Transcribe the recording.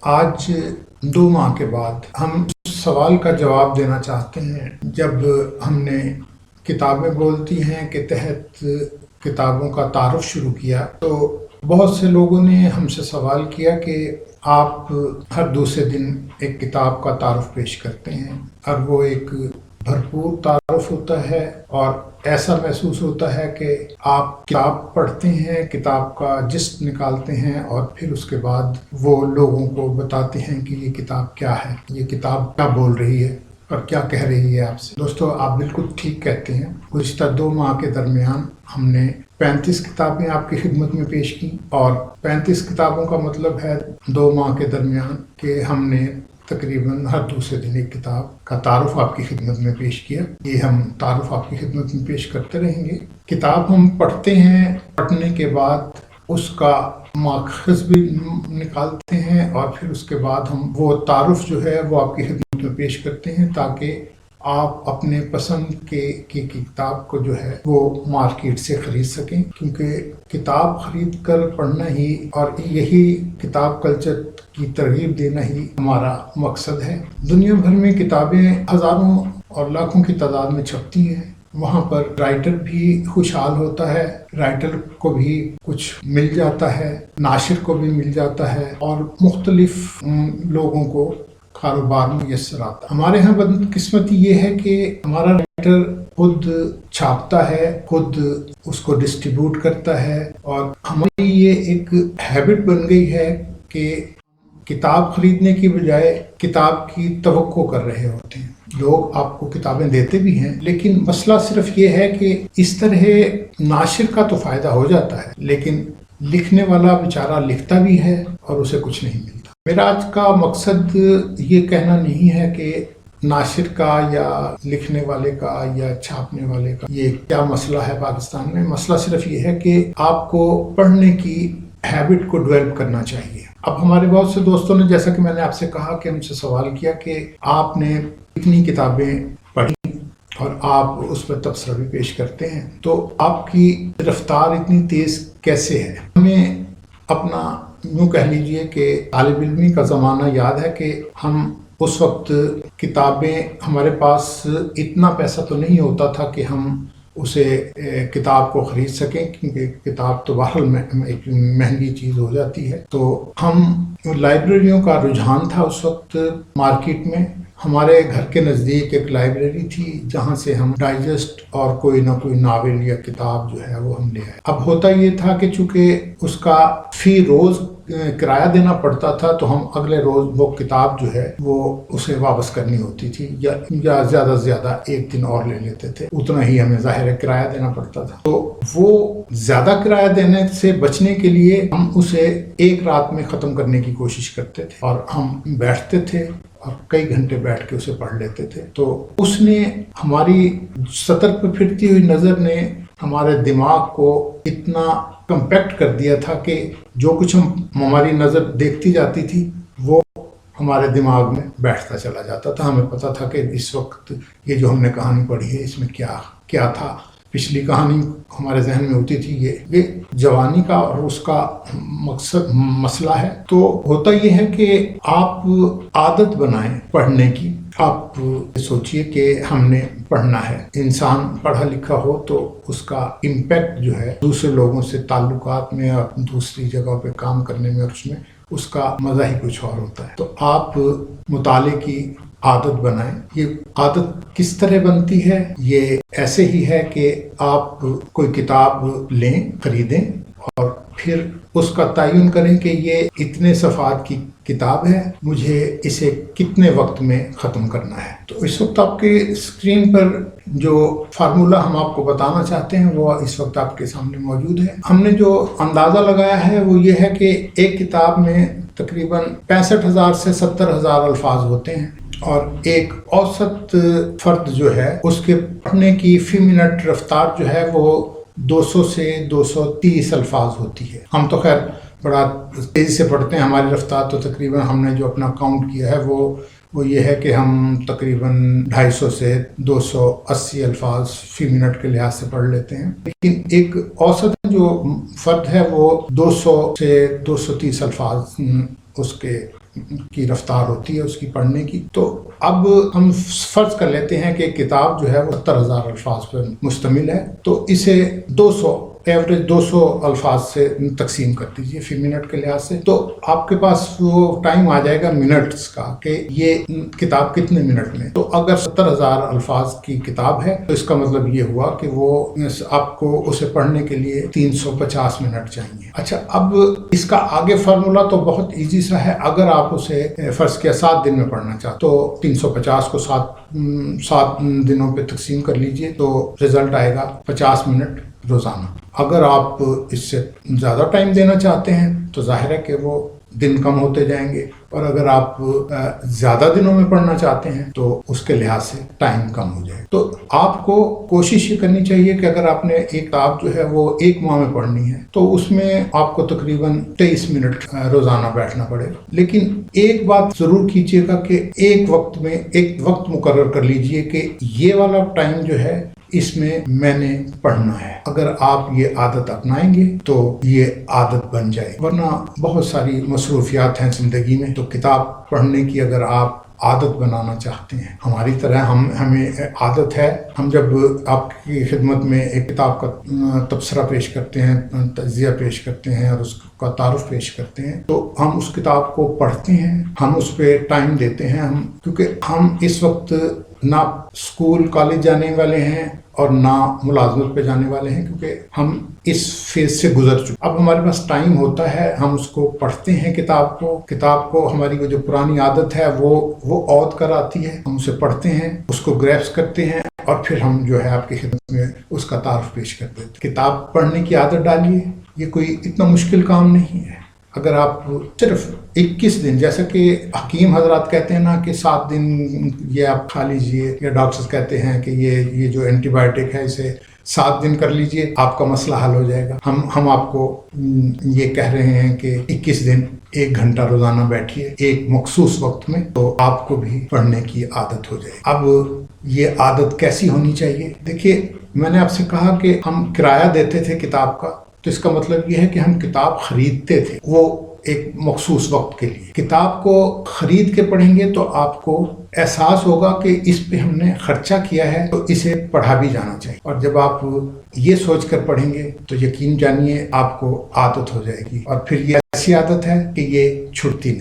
آج 2 ماہ کے بعد ہم سوال کا جواب دینا چاہتے ہیں۔ جب ہم نے کتابیں بولتی ہیں کے تحت کتابوں کا تعارف شروع کیا تو بہت سے لوگوں نے ہم سے سوال کیا کہ آپ ہر دوسرے دن ایک کتاب کا تعارف پیش کرتے ہیں اور وہ ایک بھرپور تعارف ہوتا ہے اور ایسا محسوس ہوتا ہے کہ آپ کتاب پڑھتے ہیں، کتاب کا جست نکالتے ہیں اور پھر اس کے بعد وہ لوگوں کو بتاتے ہیں کہ یہ کتاب کیا ہے، یہ کتاب کیا بول رہی ہے اور کیا کہہ رہی ہے آپ سے۔ دوستو، آپ بالکل ٹھیک کہتے ہیں۔ گزشتہ 2 ماہ کے درمیان ہم نے 35 کتابیں آپ کی خدمت میں پیش کی، اور 35 کتابوں کا مطلب ہے 2 ماہ کے درمیان کہ ہم نے تقریباً ہر دوسرے دن ایک کتاب کا تعارف آپ کی خدمت میں پیش کیا۔ یہ ہم تعارف آپ کی خدمت میں پیش کرتے رہیں گے۔ کتاب ہم پڑھتے ہیں، پڑھنے کے بعد اس کا ماخذ بھی نکالتے ہیں اور پھر اس کے بعد ہم وہ تعارف جو ہے وہ آپ کی خدمت میں پیش کرتے ہیں تاکہ آپ اپنے پسند کی کتاب کو جو ہے وہ مارکیٹ سے خرید سکیں، کیونکہ کتاب خرید کر پڑھنا ہی اور یہی کتاب کلچر کی ترغیب دینا ہی ہمارا مقصد ہے۔ دنیا بھر میں کتابیں ہزاروں اور لاکھوں کی تعداد میں چھپتی ہیں، وہاں پر رائٹر بھی خوشحال ہوتا ہے، رائٹر کو بھی کچھ مل جاتا ہے، ناشر کو بھی مل جاتا ہے اور مختلف لوگوں کو کاروبار میسر آتا ہے۔ ہمارے ہاں بدقسمتی یہ ہے کہ ہمارا رائٹر خود چھاپتا ہے، خود اس کو ڈسٹریبیوٹ کرتا ہے، اور ہماری یہ ایک ہیبٹ بن گئی ہے کہ کتاب خریدنے کی بجائے کتاب کی توقع کر رہے ہوتے ہیں۔ لوگ آپ کو کتابیں دیتے بھی ہیں، لیکن مسئلہ صرف یہ ہے کہ اس طرح ناشر کا تو فائدہ ہو جاتا ہے، لیکن لکھنے والا بیچارہ لکھتا بھی ہے اور اسے کچھ نہیں ملتا۔ میرا آج کا مقصد یہ کہنا نہیں ہے کہ ناشر کا یا لکھنے والے کا یا چھاپنے والے کا یہ کیا مسئلہ ہے پاکستان میں۔ مسئلہ صرف یہ ہے کہ آپ کو پڑھنے کی ہیبٹ کو ڈیولپ کرنا چاہیے۔ اب ہمارے بہت سے دوستوں نے، جیسا کہ میں نے آپ سے کہا، کہ ہم سے سوال کیا کہ آپ نے اتنی کتابیں پڑھی اور آپ اس پر تبصرہ بھی پیش کرتے ہیں، تو آپ کی رفتار اتنی تیز کیسے ہے؟ ہمیں اپنا یوں کہہ لیجئے کہ طالب علمی کا زمانہ یاد ہے کہ ہم اس وقت کتابیں، ہمارے پاس اتنا پیسہ تو نہیں ہوتا تھا کہ ہم اسے کتاب کو خرید سکیں، کیونکہ کتاب تو بہرحال ایک مہنگی چیز ہو جاتی ہے۔ تو ہم لائبریریوں کا رجحان تھا اس وقت مارکیٹ میں۔ ہمارے گھر کے نزدیک ایک لائبریری تھی جہاں سے ہم ڈائجسٹ اور کوئی نہ کوئی ناول یا کتاب جو ہے وہ ہم لے آئے۔ اب ہوتا یہ تھا کہ چونکہ اس کا فی روز کرایہ دینا پڑتا تھا، تو ہم اگلے روز وہ کتاب جو ہے وہ اسے واپس کرنی ہوتی تھی، یا زیادہ سے زیادہ 1 دن اور لے لیتے تھے، اتنا ہی ہمیں ظاہر کرایہ دینا پڑتا تھا۔ تو وہ زیادہ کرایہ دینے سے بچنے کے لیے ہم اسے 1 رات میں ختم کرنے کی کوشش کرتے تھے، اور ہم بیٹھتے تھے اور کئی گھنٹے بیٹھ کے اسے پڑھ لیتے تھے۔ تو اس نے ہماری سطر پہ پھرتی ہوئی نظر نے ہمارے دماغ کو اتنا کمپیکٹ کر دیا تھا کہ جو کچھ ہماری نظر دیکھتی جاتی تھی وہ ہمارے دماغ میں بیٹھتا چلا جاتا تھا۔ ہمیں پتہ تھا کہ اس وقت یہ جو ہم نے کہانی پڑھی ہے اس میں کیا تھا۔ پچھلی کہانی ہمارے ذہن میں ہوتی تھی۔ یہ جوانی کا اور اس کا مسئلہ ہے۔ تو ہوتا یہ ہے کہ آپ عادت بنائیں پڑھنے کی۔ آپ سوچئے کہ ہم نے پڑھنا ہے۔ انسان پڑھا لکھا ہو تو اس کا امپیکٹ جو ہے دوسرے لوگوں سے تعلقات میں اور دوسری جگہوں پہ کام کرنے میں، اور اس کا مزہ ہی کچھ اور ہوتا ہے۔ تو آپ مطالعے کی عادت بنائیں۔ یہ عادت کس طرح بنتی ہے؟ یہ ایسے ہی ہے کہ آپ کوئی کتاب لیں، خریدیں، اور پھر اس کا تعین کریں کہ یہ اتنے صفحات کی کتاب ہے، مجھے اسے کتنے وقت میں ختم کرنا ہے۔ تو اس وقت آپ کے اسکرین پر جو فارمولہ ہم آپ کو بتانا چاہتے ہیں وہ اس وقت آپ کے سامنے موجود ہے۔ ہم نے جو اندازہ لگایا ہے وہ یہ ہے کہ ایک کتاب میں تقریباً 65,000 سے 70,000 الفاظ ہوتے ہیں، اور ایک اوسط فرد جو ہے اس کے پڑھنے کی فی منٹ رفتار جو ہے وہ 200 سے 230 الفاظ ہوتی ہے۔ ہم تو خیر بڑا تیزی سے پڑھتے ہیں، ہماری رفتار تو تقریباً ہم نے جو اپنا کاؤنٹ کیا ہے وہ یہ ہے کہ ہم تقریباً 250 سے 280 الفاظ فی منٹ کے لحاظ سے پڑھ لیتے ہیں، لیکن ایک اوسط جو فرد ہے وہ 200 سے 230 الفاظ اس کے کی رفتار ہوتی ہے اس کی پڑھنے کی. تو اب ہم فرض کر لیتے ہیں کہ کتاب جو ہے وہ 70,000 الفاظ پر مشتمل ہے، تو اسے 200 ایوریج 200 الفاظ سے تقسیم کر دیجیے فی منٹ کے لحاظ سے. تو آپ کے پاس وہ ٹائم آ جائے گا منٹس کا کہ یہ کتاب کتنے منٹ میں. تو اگر 70,000 الفاظ کی کتاب ہے تو اس کا مطلب یہ ہوا کہ وہ آپ کو اسے پڑھنے کے لیے 350 منٹ چاہیے. اچھا، اب اس کا آگے فارمولا تو بہت ایزی سا ہے. اگر آپ اسے فرض کیا 7 دن میں پڑھنا چاہتے تو 350 کو 7 دنوں پہ تقسیم کر لیجئے تو رزلٹ آئے گا 50 منٹ روزانہ. اگر آپ اس سے زیادہ ٹائم دینا چاہتے ہیں تو ظاہر ہے کہ وہ دن کم ہوتے جائیں گے، اور اگر آپ زیادہ دنوں میں پڑھنا چاہتے ہیں تو اس کے لحاظ سے ٹائم کم ہو جائے. تو آپ کو کوشش یہ کرنی چاہیے کہ اگر آپ نے ایک کتاب جو ہے وہ 1 ماہ میں پڑھنی ہے تو اس میں آپ کو تقریباً 23 منٹ روزانہ بیٹھنا پڑے گا. لیکن ایک بات ضرور کیجیے گا کہ ایک وقت مقرر کر لیجئے کہ یہ والا ٹائم جو ہے اس میں میں نے پڑھنا ہے. اگر آپ یہ عادت اپنائیں گے تو یہ عادت بن جائے. ورنہ بہت ساری مصروفیات ہیں زندگی میں، تو کتاب پڑھنے کی اگر آپ عادت بنانا چاہتے ہیں، ہماری طرح ہمیں عادت ہے، ہم جب آپ کی خدمت میں ایک کتاب کا تبصرہ پیش کرتے ہیں، تجزیہ پیش کرتے ہیں اور اس کا تعارف پیش کرتے ہیں، تو ہم اس کتاب کو پڑھتے ہیں، ہم اس پہ ٹائم دیتے ہیں. کیونکہ ہم اس وقت نہ اسکول کالج جانے والے ہیں اور نہ ملازمت پہ جانے والے ہیں، کیونکہ ہم اس فیز سے گزر چکے. اب ہمارے پاس ٹائم ہوتا ہے، ہم اس کو پڑھتے ہیں کتاب کو ہماری وہ جو پرانی عادت ہے وہ عود کر آتی ہے. ہم اسے پڑھتے ہیں، اس کو گریپس کرتے ہیں، اور پھر ہم جو ہے آپ کی خدمت میں اس کا تعارف پیش کر دیتے ہیں. کتاب پڑھنے کی عادت ڈالیے، یہ کوئی اتنا مشکل کام نہیں ہے. اگر آپ صرف 21 دن، جیسا کہ حکیم حضرات کہتے ہیں نا کہ 7 دن یہ آپ کھا لیجئے، یا ڈاکٹرز کہتے ہیں کہ یہ جو اینٹی بائیوٹک ہے اسے 7 دن کر لیجئے، آپ کا مسئلہ حل ہو جائے گا. ہم آپ کو یہ کہہ رہے ہیں کہ 21 دن 1 گھنٹہ روزانہ بیٹھیے ایک مخصوص وقت میں، تو آپ کو بھی پڑھنے کی عادت ہو جائے. اب یہ عادت کیسی ہونی چاہیے؟ دیکھیے، میں نے آپ سے کہا کہ ہم کرایہ دیتے تھے کتاب کا، تو اس کا مطلب یہ ہے کہ ہم کتاب خریدتے تھے وہ ایک مخصوص وقت کے لیے. کتاب کو خرید کے پڑھیں گے تو آپ کو احساس ہوگا کہ اس پہ ہم نے خرچہ کیا ہے تو اسے پڑھا بھی جانا چاہیے. اور جب آپ یہ سوچ کر پڑھیں گے تو یقین جانیے آپ کو عادت ہو جائے گی، اور پھر یہ ایسی عادت ہے کہ یہ چھٹتی نہیں.